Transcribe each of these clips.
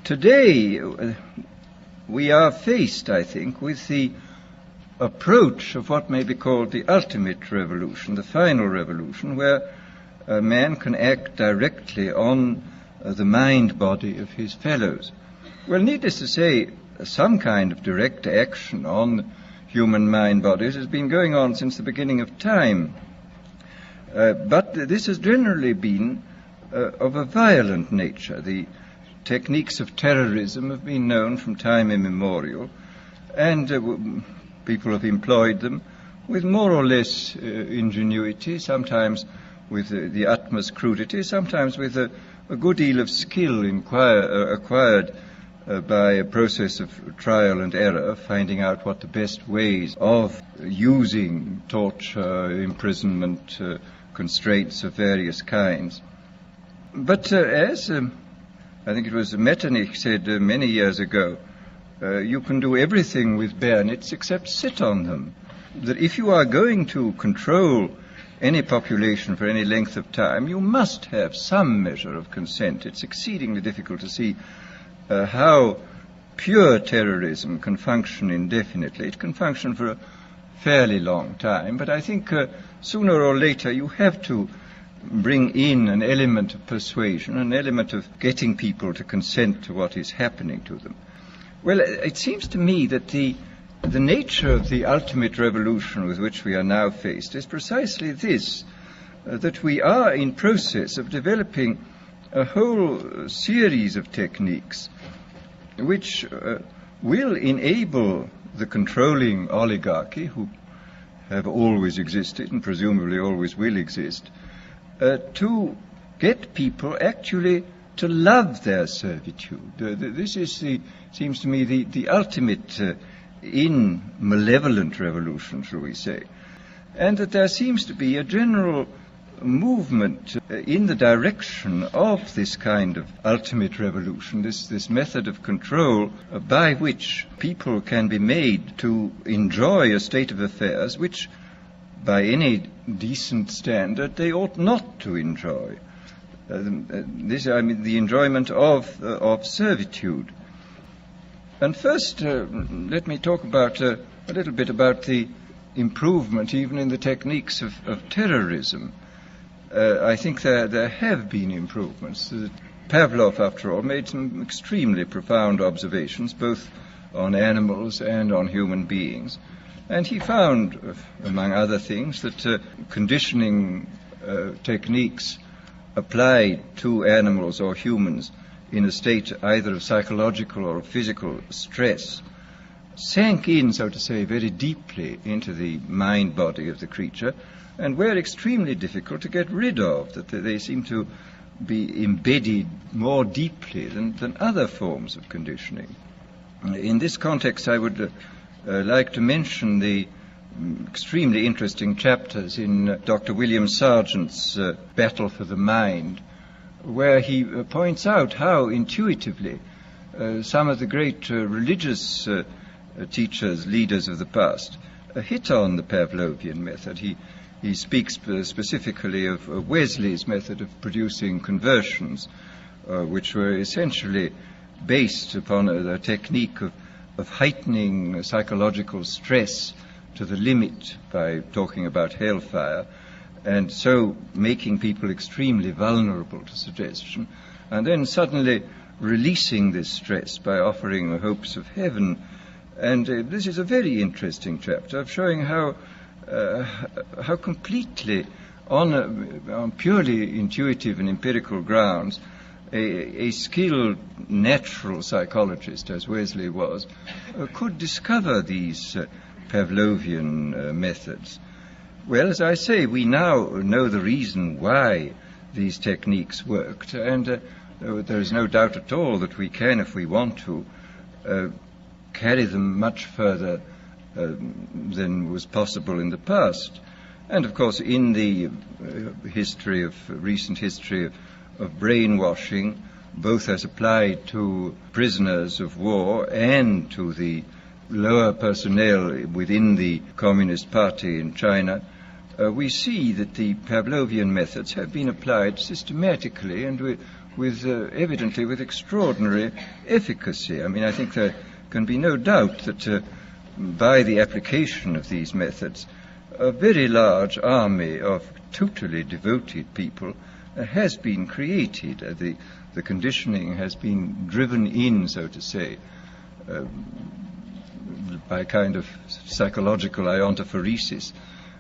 Today, we are faced, I think, with the approach of what may be called the ultimate revolution, the final revolution, where man can act directly on the mind-body of his fellows. Well, needless to say, some kind of direct action on human mind bodies has been going on since the beginning of time. But this has generally been of a violent nature. The techniques of terrorism have been known from time immemorial, and people have employed them with more or less ingenuity, sometimes with the utmost crudity, sometimes with a good deal of skill acquired by a process of trial and error, finding out what the best ways of using torture, imprisonment, constraints of various kinds. But as I think it was Metternich said many years ago, you can do everything with bayonets except sit on them. That if you are going to control any population for any length of time, you must have some measure of consent. It's exceedingly difficult to see how pure terrorism can function indefinitely. It can function for a fairly long time, but I think sooner or later you have to bring in an element of persuasion, an element of getting people to consent to what is happening to them. Well, it seems to me that the nature of the ultimate revolution with which we are now faced is precisely this, that we are in process of developing a whole series of techniques which will enable the controlling oligarchy, who have always existed and presumably always will exist, to get people actually to love their servitude. This is, seems to me, the ultimate in malevolent revolution, shall we say. And that there seems to be a general movement in the direction of this kind of ultimate revolution, this method of control by which people can be made to enjoy a state of affairs which, by any decent standard, they ought not to enjoy. The enjoyment of servitude. And first, let me talk about a little bit about the improvement even in the techniques of terrorism. I think there have been improvements. Pavlov, after all, made some extremely profound observations, both on animals and on human beings. And he found, among other things, that conditioning techniques applied to animals or humans in a state either of psychological or physical stress sank in, so to say, very deeply into the mind body of the creature, and were extremely difficult to get rid of, that they seem to be embedded more deeply than other forms of conditioning. In this context, I would like to mention the extremely interesting chapters in Dr. William Sargent's Battle for the Mind, where he points out how intuitively some of the great religious teachers, leaders of the past, hit on the Pavlovian method. He speaks specifically of Wesley's method of producing conversions, which were essentially based upon a technique of heightening psychological stress to the limit by talking about hellfire, and so making people extremely vulnerable to suggestion, and then suddenly releasing this stress by offering hopes of heaven. And this is a very interesting chapter of showing how completely, on purely intuitive and empirical grounds, a skilled natural psychologist, as Wesley was, could discover these Pavlovian methods. Well, as I say, we now know the reason why these techniques worked, and there is no doubt at all that we can, if we want to, carry them much further than was possible in the past. And of course, in the recent history of brainwashing, both as applied to prisoners of war and to the lower personnel within the Communist Party in China, we see that the Pavlovian methods have been applied systematically and evidently with extraordinary efficacy. I mean, I think there can be no doubt that by the application of these methods, a very large army of totally devoted people has been created. The conditioning has been driven in, so to say, by kind of psychological iontophoresis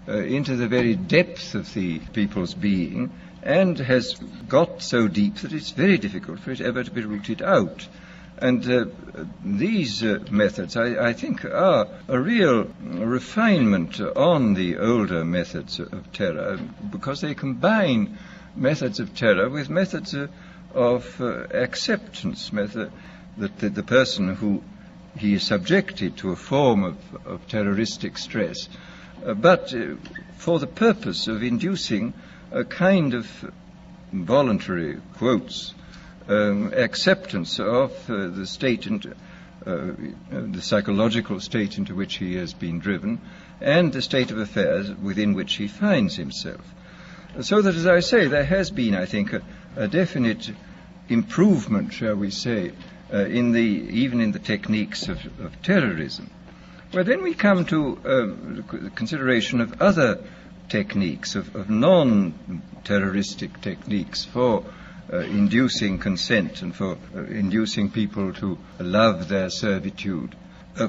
into the very depth of the people's being, and has got so deep that it's very difficult for it ever to be rooted out. And these methods, I think, are a real refinement on the older methods of terror, because they combine methods of terror with methods of acceptance, that the person who he is subjected to a form of terroristic stress, but for the purpose of inducing a kind of voluntary, quotes, acceptance of the state and the psychological state into which he has been driven, and the state of affairs within which he finds himself. So that, as I say, there has been, I think, a definite improvement, shall we say, even in the techniques of terrorism. Well, then we come to the consideration of other techniques, of non-terroristic techniques for inducing consent and for inducing people to love their servitude.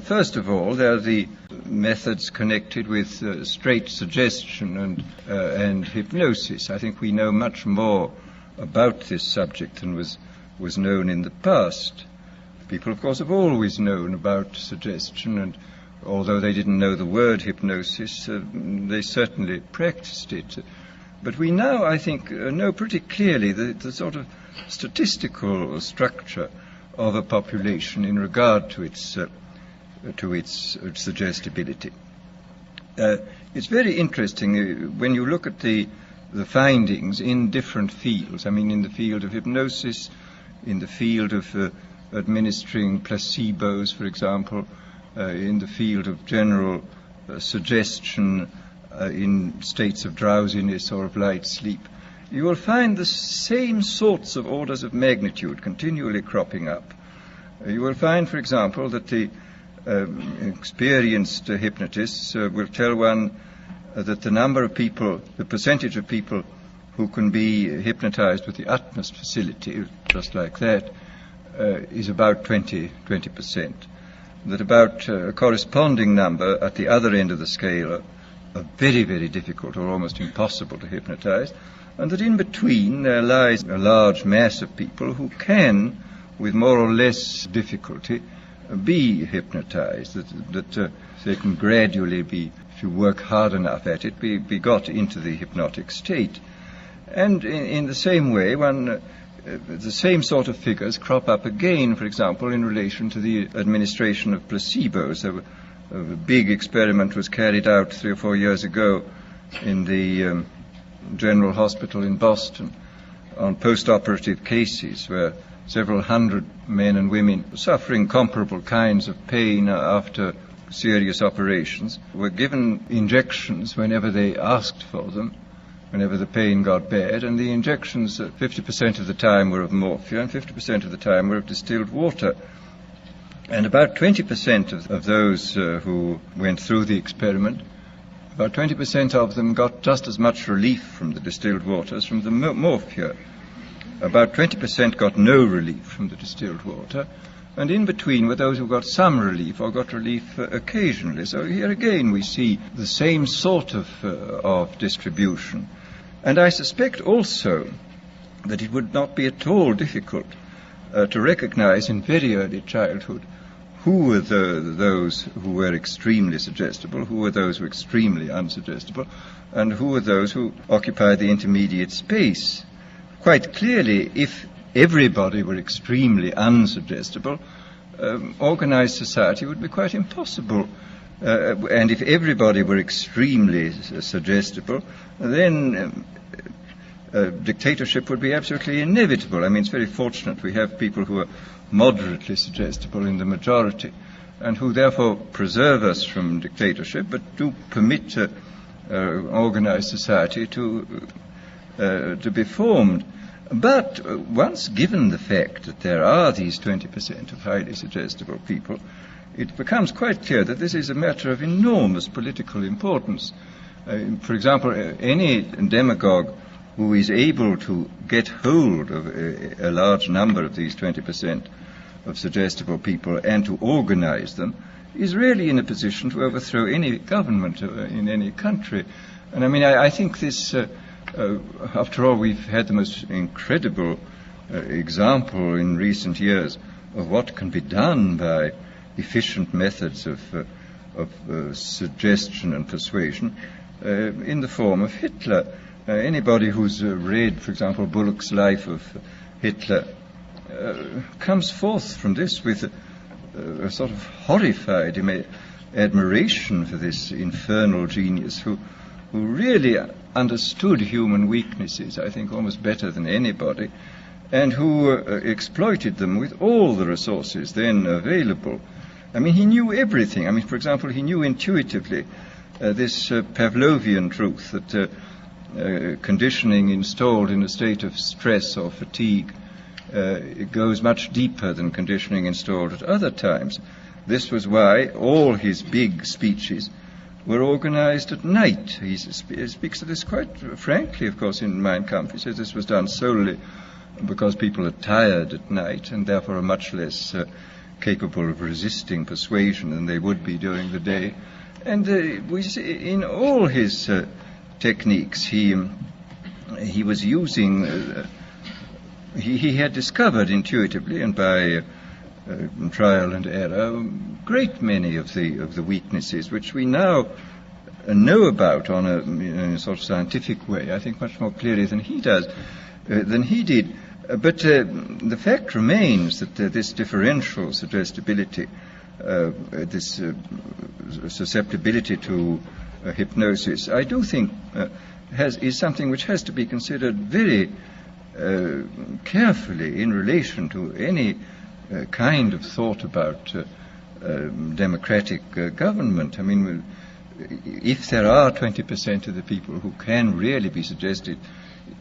First of all, there are the methods connected with straight suggestion and hypnosis. I think we know much more about this subject than was known in the past. People, of course, have always known about suggestion, and although they didn't know the word hypnosis, they certainly practiced it. But we now, I think, know pretty clearly the sort of statistical structure of a population in regard to its suggestibility. It's very interesting when you look at the findings in different fields. I mean, in the field of hypnosis, in the field of administering placebos, for example, in the field of general suggestion in states of drowsiness or of light sleep, you will find the same sorts of orders of magnitude continually cropping up. You will find, for example, that the experienced hypnotists will tell one that the number of people, the percentage of people who can be hypnotized with the utmost facility, just like that, is about 20%. That about a corresponding number at the other end of the scale are very, very difficult or almost impossible to hypnotize, and that in between there lies a large mass of people who can, with more or less difficulty, be hypnotized, that they can gradually be, if you work hard enough at it, be got into the hypnotic state. And in the same way, the same sort of figures crop up again, for example, in relation to the administration of placebos. A big experiment was carried out 3 or 4 years ago in the General Hospital in Boston on post-operative cases where several hundred men and women suffering comparable kinds of pain after serious operations were given injections whenever they asked for them, whenever the pain got bad, and the injections 50% of the time were of morphia and 50% of the time were of distilled water. And about 20% of those who went through the experiment, about 20% of them got just as much relief from the distilled water as from the morphia. About 20% got no relief from the distilled water, and in between were those who got some relief or got relief occasionally. So here again we see the same sort of distribution. And I suspect also that it would not be at all difficult to recognize in very early childhood who were those who were extremely suggestible, who were those who were extremely unsuggestible, and who were those who occupied the intermediate space. Quite clearly, if everybody were extremely unsuggestible, organized society would be quite impossible. And if everybody were extremely suggestible, then dictatorship would be absolutely inevitable. I mean, it's very fortunate we have people who are moderately suggestible in the majority, and who therefore preserve us from dictatorship, but do permit organized society to be formed. But once given the fact that there are these 20% of highly suggestible people, it becomes quite clear that this is a matter of enormous political importance. For example, any demagogue who is able to get hold of a large number of these 20% of suggestible people and to organize them is really in a position to overthrow any government in any country. And I mean, I think this, after all, we've had the most incredible example in recent years of what can be done by efficient methods of suggestion and persuasion in the form of Hitler. Anybody who's read, for example, Bullock's Life of Hitler comes forth from this with a sort of horrified admiration for this infernal genius who really understood human weaknesses, I think, almost better than anybody, and who exploited them with all the resources then available. I mean, he knew everything. I mean, for example, he knew intuitively this Pavlovian truth that conditioning installed in a state of stress or fatigue it goes much deeper than conditioning installed at other times. This was why all his big speeches were organized at night. He speaks of this quite frankly, of course, in Mein Kampf. He says this was done solely because people are tired at night and therefore are much less capable of resisting persuasion than they would be during the day. And we see in all his techniques, he was using, he had discovered intuitively and by trial and error a great many of the weaknesses which we now know about in a sort of scientific way, I think much more clearly than he did. But the fact remains that this differential suggestibility, this susceptibility to hypnosis, I do think is something which has to be considered very carefully in relation to any kind of thought about democratic government. I mean, if there are 20% of the people who can really be suggested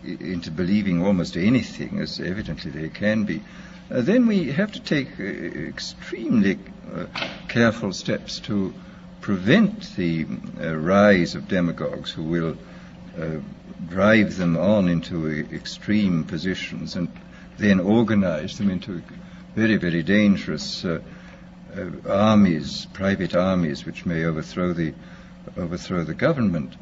into believing almost anything, as evidently they can be, then we have to take extremely careful steps to prevent the rise of demagogues who will drive them on into extreme positions and then organize them into very, very dangerous armies, private armies, which may overthrow the government.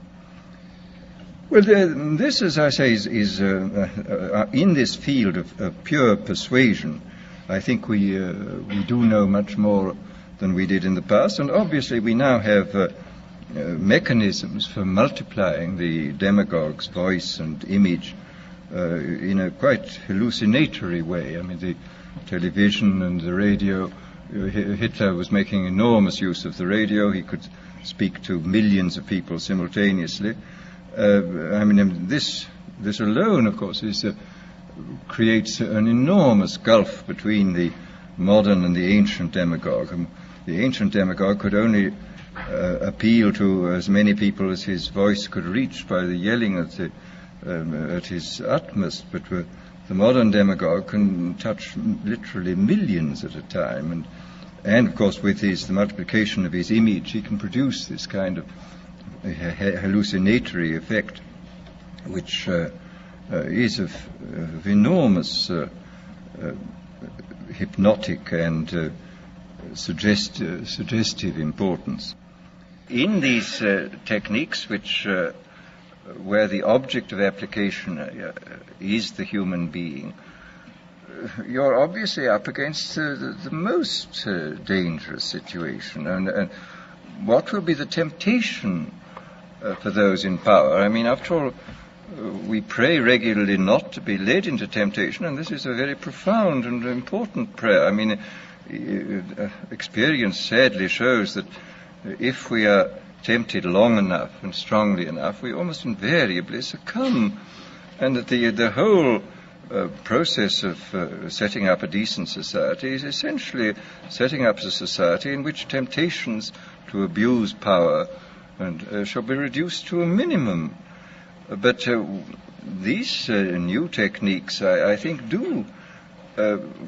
Well, this, as I say, is in this field of pure persuasion. I think we do know much more than we did in the past, and obviously we now have mechanisms for multiplying the demagogue's voice and image in a quite hallucinatory way. I mean, the television and the radio, Hitler was making enormous use of the radio. He could speak to millions of people simultaneously. I mean, this alone, of course, creates an enormous gulf between the modern and the ancient demagogue. The ancient demagogue could only appeal to as many people as his voice could reach by the yelling at his utmost, but the modern demagogue can touch literally millions at a time, and of course with the multiplication of his image, he can produce this kind of hallucinatory effect, which is of enormous hypnotic and suggestive importance. In these techniques, where the object of application is the human being, you're obviously up against the most dangerous situation. And what will be the temptation for those in power? I mean, after all, we pray regularly not to be led into temptation, and this is a very profound and important prayer. I mean, experience sadly shows that if we are tempted long enough and strongly enough, we almost invariably succumb, and that the whole process of setting up a decent society is essentially setting up a society in which temptations to abuse power and shall be reduced to a minimum. But these new techniques, I think, do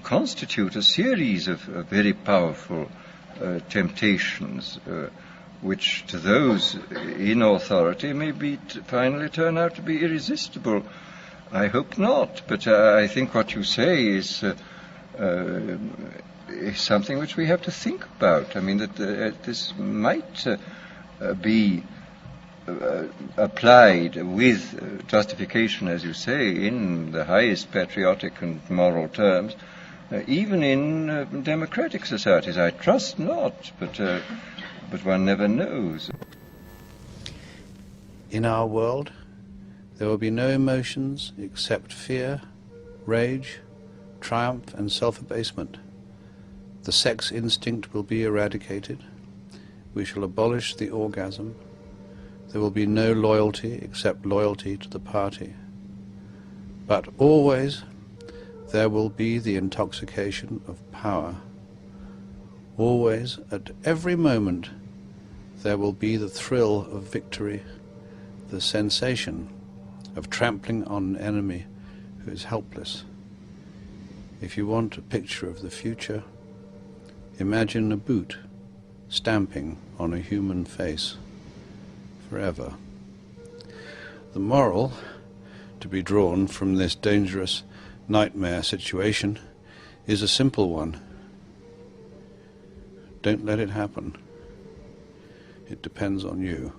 constitute a series of very powerful temptations, which to those in authority may finally turn out to be irresistible. I hope not, but I think what you say is something which we have to think about. I mean, that this might be applied with justification, as you say, in the highest patriotic and moral terms, even in democratic societies. I trust not, but one never knows. In our world, there will be no emotions except fear, rage, triumph, and self-abasement. The sex instinct will be eradicated. We shall abolish the orgasm. There will be no loyalty except loyalty to the party. But always there will be the intoxication of power. Always, at every moment, there will be the thrill of victory, the sensation of trampling on an enemy who is helpless. If you want a picture of the future, imagine a boot stamping on a human face forever. The moral to be drawn from this dangerous nightmare situation is a simple one. Don't let it happen. It depends on you.